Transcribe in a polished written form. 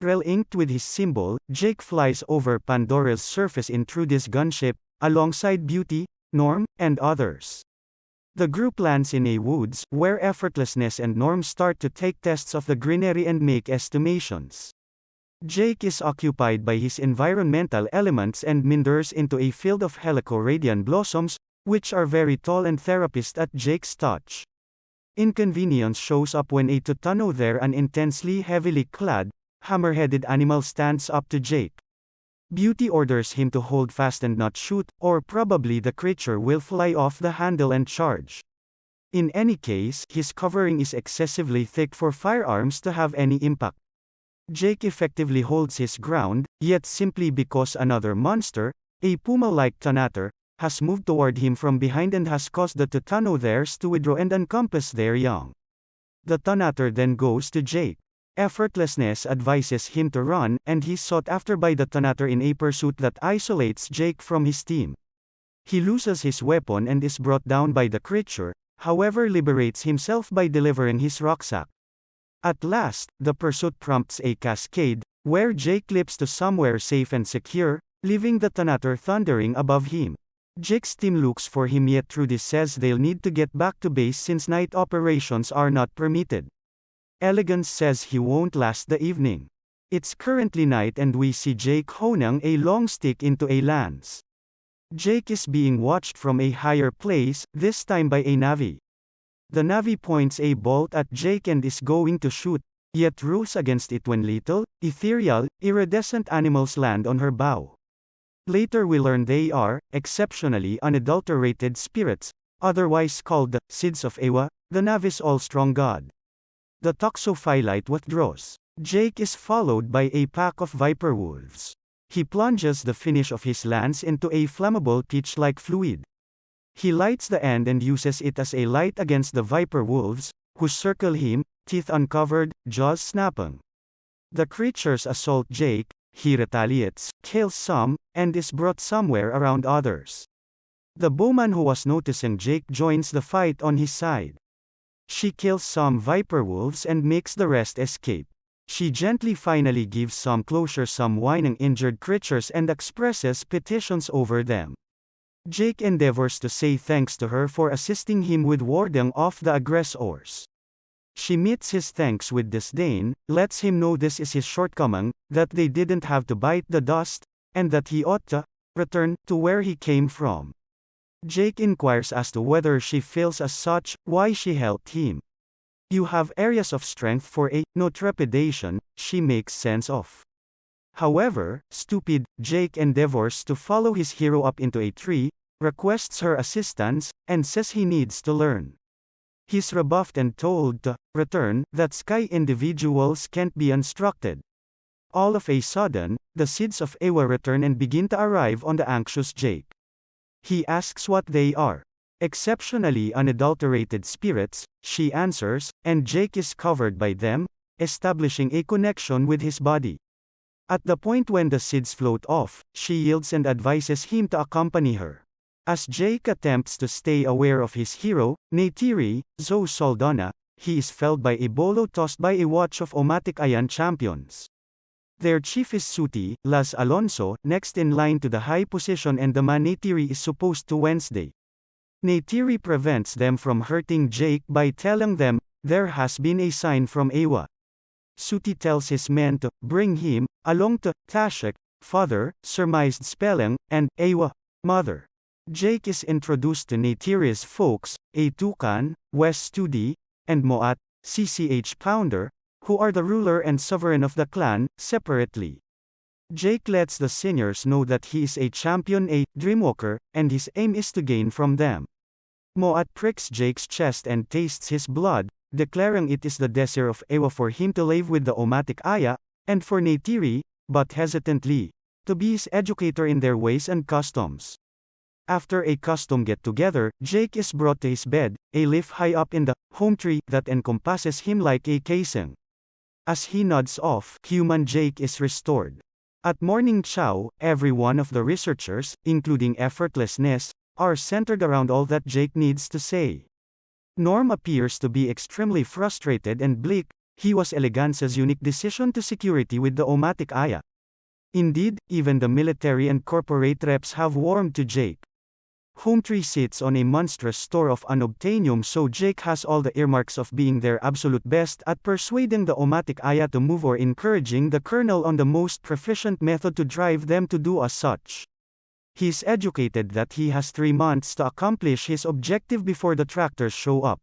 Rel-inked with his symbol, Jake flies over Pandora's surface in Trudy's gunship, alongside Beauty, Norm, and others. The group lands in a woods, where Effortlessness and Norm start to take tests of the greenery and make estimations. Jake is occupied by his environmental elements and meanders into a field of helicoradian blossoms, which are very tall and therapist at Jake's touch. Inconvenience shows up when a Tutano there, an intensely heavily clad, hammer-headed animal, stands up to Jake. Beauty orders him to hold fast and not shoot, or probably the creature will fly off the handle and charge. In any case, his covering is excessively thick for firearms to have any impact. Jake effectively holds his ground, yet simply because another monster, a puma-like Tanator, has moved toward him from behind and has caused the Tutano theirs to withdraw and encompass their young. The Tanator then goes to Jake. Effortlessness advises him to run, and he's sought after by the Tanator in a pursuit that isolates Jake from his team. He loses his weapon and is brought down by the creature, however liberates himself by delivering his rucksack. At last, the pursuit prompts a cascade, where Jake leaps to somewhere safe and secure, leaving the Tanator thundering above him. Jake's team looks for him, yet Trudy says they'll need to get back to base since night operations are not permitted. Elegance says he won't last the evening. It's currently night and we see Jake honing a long stick into a lance. Jake is being watched from a higher place, this time by a Navi. The Navi points a bolt at Jake and is going to shoot, yet rules against it when little, ethereal, iridescent animals land on her bow. Later we learn they are, exceptionally unadulterated spirits, otherwise called the Seeds of Awa, the Navi's all-strong god. The toxophyllite withdraws. Jake is followed by a pack of viper wolves. He plunges the finish of his lance into a flammable peach-like fluid. He lights the end and uses it as a light against the viper wolves, who circle him, teeth uncovered, jaws snapping. The creatures assault Jake, he retaliates, kills some, and is brought somewhere around others. The bowman who was noticing Jake joins the fight on his side. She kills some viper wolves and makes the rest escape. She gently finally gives some closure some whining injured creatures and expresses petitions over them. Jake endeavors to say thanks to her for assisting him with warding off the aggressors. She meets his thanks with disdain, lets him know this is his shortcoming, that they didn't have to bite the dust, and that he ought to return to where he came from. Jake inquires as to whether she feels as such, why she helped him. You have areas of strength for no trepidation, she makes sense of. However, stupid, Jake endeavors to follow his hero up into a tree, requests her assistance, and says he needs to learn. He's rebuffed and told to return, that sky individuals can't be instructed. All of a sudden, the Seeds of Awa return and begin to arrive on the anxious Jake. He asks what they are. Exceptionally unadulterated spirits, she answers, and Jake is covered by them, establishing a connection with his body. At the point when the seeds float off, she yields and advises him to accompany her. As Jake attempts to stay aware of his hero, Neytiri, Zo Saldana, he is felled by a bolo tossed by a watch of Omatic Ayan champions. Their chief is Suti, Las Alonso, next in line to the high position, and the man Neytiri is supposed to Wednesday. Neytiri prevents them from hurting Jake by telling them, there has been a sign from Awa. Suti tells his men to bring him along to Tashik, father, surmised spelling, and Awa, mother. Jake is introduced to Neytiri's folks, a Tucan, West Studi, and Moat, CCH Pounder, who are the ruler and sovereign of the clan, separately. Jake lets the seniors know that he is a champion, a dreamwalker, and his aim is to gain from them. Moat pricks Jake's chest and tastes his blood, declaring it is the desire of Awa for him to live with the Omatic Aya, and for Neytiri, but hesitantly, to be his educator in their ways and customs. After a custom get-together, Jake is brought to his bed, a leaf high up in the home tree that encompasses him like a casing. As he nods off, human Jake is restored. At morning chow, every one of the researchers, including Effortlessness, are centered around all that Jake needs to say. Norm appears to be extremely frustrated and bleak, he was Elegance's unique decision to security with the Omatic Aya. Indeed, even the military and corporate reps have warmed to Jake. Hometree sits on a monstrous store of unobtainium, so Jake has all the earmarks of being their absolute best at persuading the Omatic Aya to move or encouraging the Colonel on the most proficient method to drive them to do as such. He's educated that he has 3 months to accomplish his objective before the tractors show up.